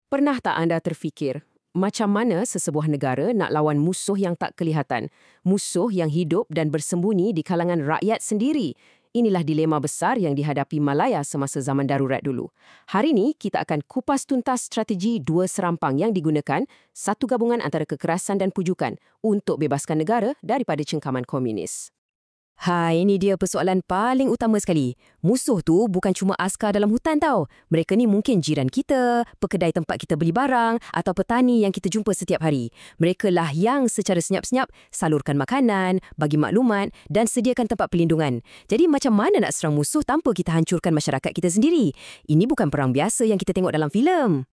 Pernah tak anda terfikir, macam mana sesebuah negara nak lawan musuh yang tak kelihatan, musuh yang hidup dan bersembunyi di kalangan rakyat sendiri? Inilah dilema besar yang dihadapi Malaya semasa zaman darurat dulu. Hari ini, kita akan kupas tuntas strategi dua serampang yang digunakan, satu gabungan antara kekerasan dan pujukan untuk bebaskan negara daripada cengkaman komunis. Ini dia persoalan paling utama sekali. Musuh tu bukan cuma askar dalam hutan tau. Mereka ni mungkin jiran kita, pekedai tempat kita beli barang atau petani yang kita jumpa setiap hari. Mereka lah yang secara senyap-senyap salurkan makanan, bagi maklumat dan sediakan tempat perlindungan. Jadi macam mana nak serang musuh tanpa kita hancurkan masyarakat kita sendiri? Ini bukan perang biasa yang kita tengok dalam filem.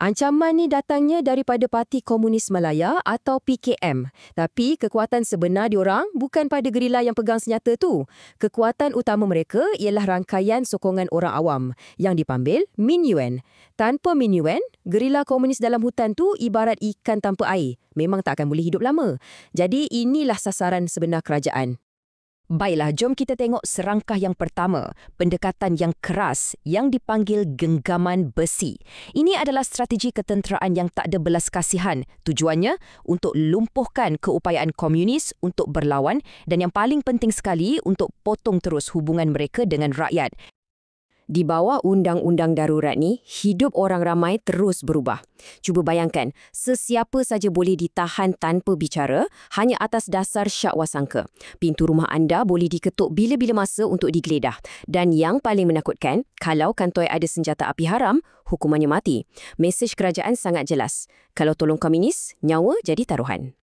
Ancaman ni datangnya daripada Parti Komunis Malaya atau PKM. Tapi kekuatan sebenar diorang bukan pada gerila yang pegang senjata tu. Kekuatan utama mereka ialah rangkaian sokongan orang awam yang dipanggil MINUN. Tanpa MINUN, gerila komunis dalam hutan tu ibarat ikan tanpa air. Memang tak akan boleh hidup lama. Jadi inilah sasaran sebenar kerajaan. Baiklah, jom kita tengok serangkah yang pertama, pendekatan yang keras yang dipanggil genggaman besi. Ini adalah strategi ketenteraan yang tak ada belas kasihan. Tujuannya untuk lumpuhkan keupayaan komunis untuk berlawan dan yang paling penting sekali untuk potong terus hubungan mereka dengan rakyat. Di bawah undang-undang darurat ni, hidup orang ramai terus berubah. Cuba bayangkan, sesiapa saja boleh ditahan tanpa bicara hanya atas dasar syak wasangka. Pintu rumah anda boleh diketuk bila-bila masa untuk digeledah. Dan yang paling menakutkan, kalau kantoi ada senjata api haram, hukumannya mati. Mesej kerajaan sangat jelas. Kalau tolong komunis, nyawa jadi taruhan.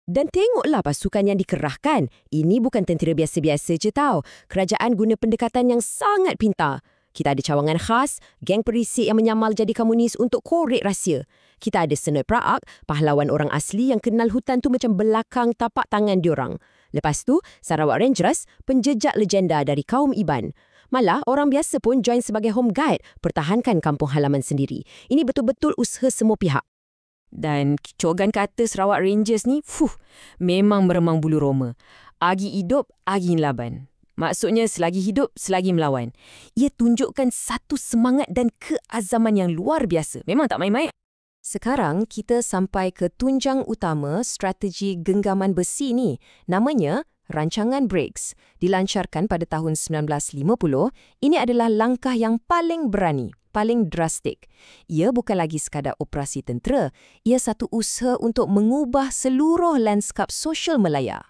Dan tengoklah pasukan yang dikerahkan. Ini bukan tentera biasa-biasa je tau. Kerajaan guna pendekatan yang sangat pintar. Kita ada cawangan khas, geng perisik yang menyamar jadi komunis untuk korek rahsia. Kita ada senoi Praag, pahlawan orang asli yang kenal hutan tu macam belakang tapak tangan diorang. Lepas tu, Sarawak Rangers, penjejak legenda dari kaum Iban. Malah, orang biasa pun join sebagai home guide, pertahankan kampung halaman sendiri. Ini betul-betul usaha semua pihak. Dan cogan kata Sarawak Rangers ni, memang meremang bulu roma. Agi hidup, agi laban. Maksudnya selagi hidup, selagi melawan. Ia tunjukkan satu semangat dan keazaman yang luar biasa. Memang tak main-main. Sekarang kita sampai ke tunjang utama strategi genggaman besi ni. Namanya Rancangan BRICS. Dilancarkan pada tahun 1950, ini adalah langkah yang paling berani, paling drastik. Ia bukan lagi sekadar operasi tentera. Ia satu usaha untuk mengubah seluruh lanskap sosial Malaya.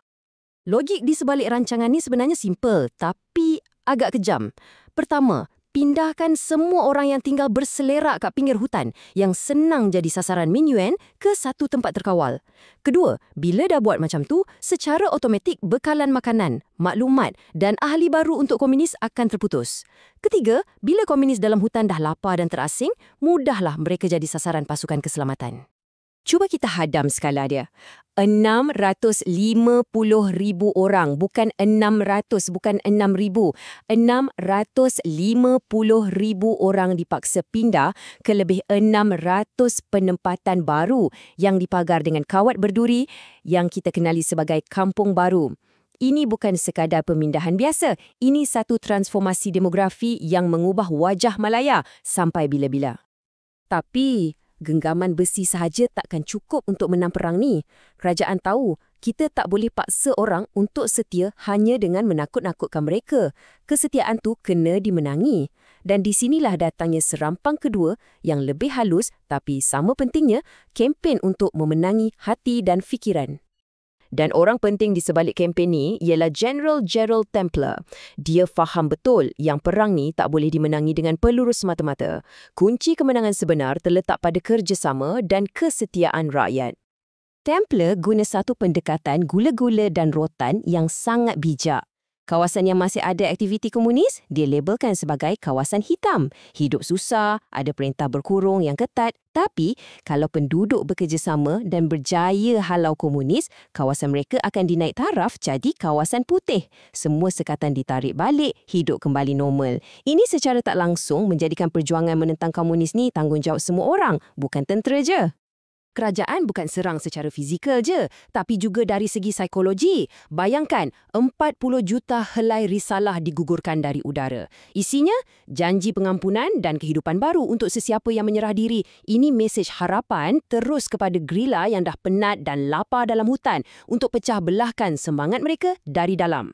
Logik di sebalik rancangan ni sebenarnya simple, tapi agak kejam. Pertama, pindahkan semua orang yang tinggal berselerak kat pinggir hutan yang senang jadi sasaran MINUN ke satu tempat terkawal. Kedua, bila dah buat macam tu, secara automatik bekalan makanan, maklumat dan ahli baru untuk komunis akan terputus. Ketiga, bila komunis dalam hutan dah lapar dan terasing, mudahlah mereka jadi sasaran pasukan keselamatan. Cuba kita hadam skala dia. 650,000 orang, bukan 600, bukan 6,000. 650,000 orang dipaksa pindah ke lebih 600 penempatan baru yang dipagar dengan kawat berduri yang kita kenali sebagai kampung baru. Ini bukan sekadar pemindahan biasa. Ini satu transformasi demografi yang mengubah wajah Malaya sampai bila-bila. Tapi genggaman besi sahaja takkan cukup untuk menang perang ni. Kerajaan tahu, kita tak boleh paksa orang untuk setia hanya dengan menakut-nakutkan mereka. Kesetiaan tu kena dimenangi. Dan di sinilah datangnya serampang kedua yang lebih halus tapi sama pentingnya, kempen untuk memenangi hati dan fikiran. Dan orang penting di sebalik kempen ni ialah General Gerald Templer. Dia faham betul yang perang ni tak boleh dimenangi dengan peluru semata-mata. Kunci kemenangan sebenar terletak pada kerjasama dan kesetiaan rakyat. Templer guna satu pendekatan gula-gula dan rotan yang sangat bijak. Kawasan yang masih ada aktiviti komunis, dia labelkan sebagai kawasan hitam. Hidup susah, ada perintah berkurung yang ketat. Tapi, kalau penduduk bekerjasama dan berjaya halau komunis, kawasan mereka akan dinaik taraf jadi kawasan putih. Semua sekatan ditarik balik, hidup kembali normal. Ini secara tak langsung menjadikan perjuangan menentang komunis ni tanggungjawab semua orang, bukan tentera je. Kerajaan bukan serang secara fizikal je, tapi juga dari segi psikologi. Bayangkan, 40 juta helai risalah digugurkan dari udara. Isinya, janji pengampunan dan kehidupan baru untuk sesiapa yang menyerah diri. Ini mesej harapan terus kepada gerila yang dah penat dan lapar dalam hutan untuk pecah belahkan semangat mereka dari dalam.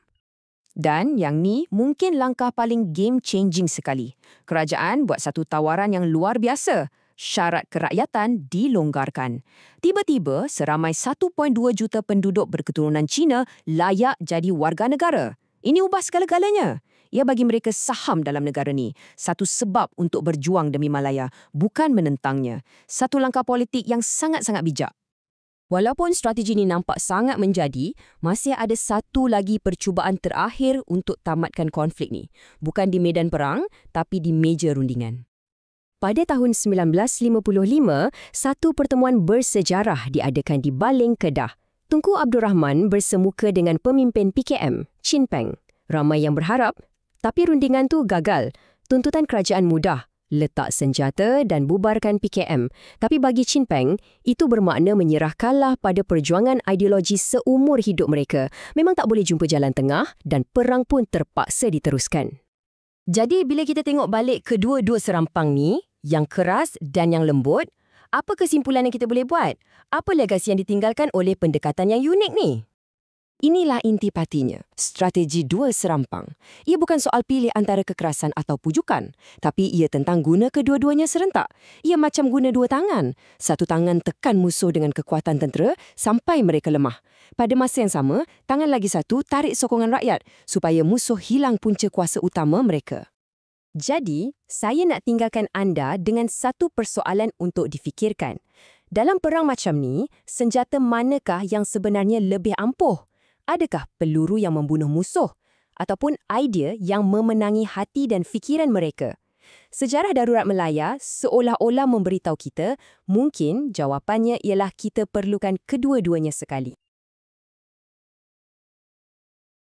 Dan yang ni mungkin langkah paling game-changing sekali. Kerajaan buat satu tawaran yang luar biasa. Syarat kerakyatan dilonggarkan. Tiba-tiba, seramai 1.2 juta penduduk berketurunan Cina layak jadi warga negara. Ini ubah segala-galanya. Ia bagi mereka saham dalam negara ni. Satu sebab untuk berjuang demi Malaya, bukan menentangnya. Satu langkah politik yang sangat-sangat bijak. Walaupun strategi ini nampak sangat menjadi, masih ada satu lagi percubaan terakhir untuk tamatkan konflik ni. Bukan di medan perang, tapi di meja rundingan. Pada tahun 1955, satu pertemuan bersejarah diadakan di Baling, Kedah. Tunku Abdul Rahman bersemuka dengan pemimpin PKM, Chin Peng. Ramai yang berharap, tapi rundingan tu gagal. Tuntutan kerajaan mudah, letak senjata dan bubarkan PKM. Tapi bagi Chin Peng, itu bermakna menyerah kalah pada perjuangan ideologi seumur hidup mereka. Memang tak boleh jumpa jalan tengah dan perang pun terpaksa diteruskan. Jadi bila kita tengok balik kedua-dua serampang ni, yang keras dan yang lembut, apa kesimpulan yang kita boleh buat? Apa legasi yang ditinggalkan oleh pendekatan yang unik ni? Inilah inti patinya, strategi dua serampang. Ia bukan soal pilih antara kekerasan atau pujukan, tapi ia tentang guna kedua-duanya serentak. Ia macam guna dua tangan. Satu tangan tekan musuh dengan kekuatan tentera sampai mereka lemah. Pada masa yang sama, tangan lagi satu tarik sokongan rakyat supaya musuh hilang punca kuasa utama mereka. Jadi, saya nak tinggalkan anda dengan satu persoalan untuk difikirkan. Dalam perang macam ni, senjata manakah yang sebenarnya lebih ampuh? Adakah peluru yang membunuh musuh? Ataupun idea yang memenangi hati dan fikiran mereka? Sejarah darurat Malaya seolah-olah memberitahu kita, mungkin jawapannya ialah kita perlukan kedua-duanya sekali.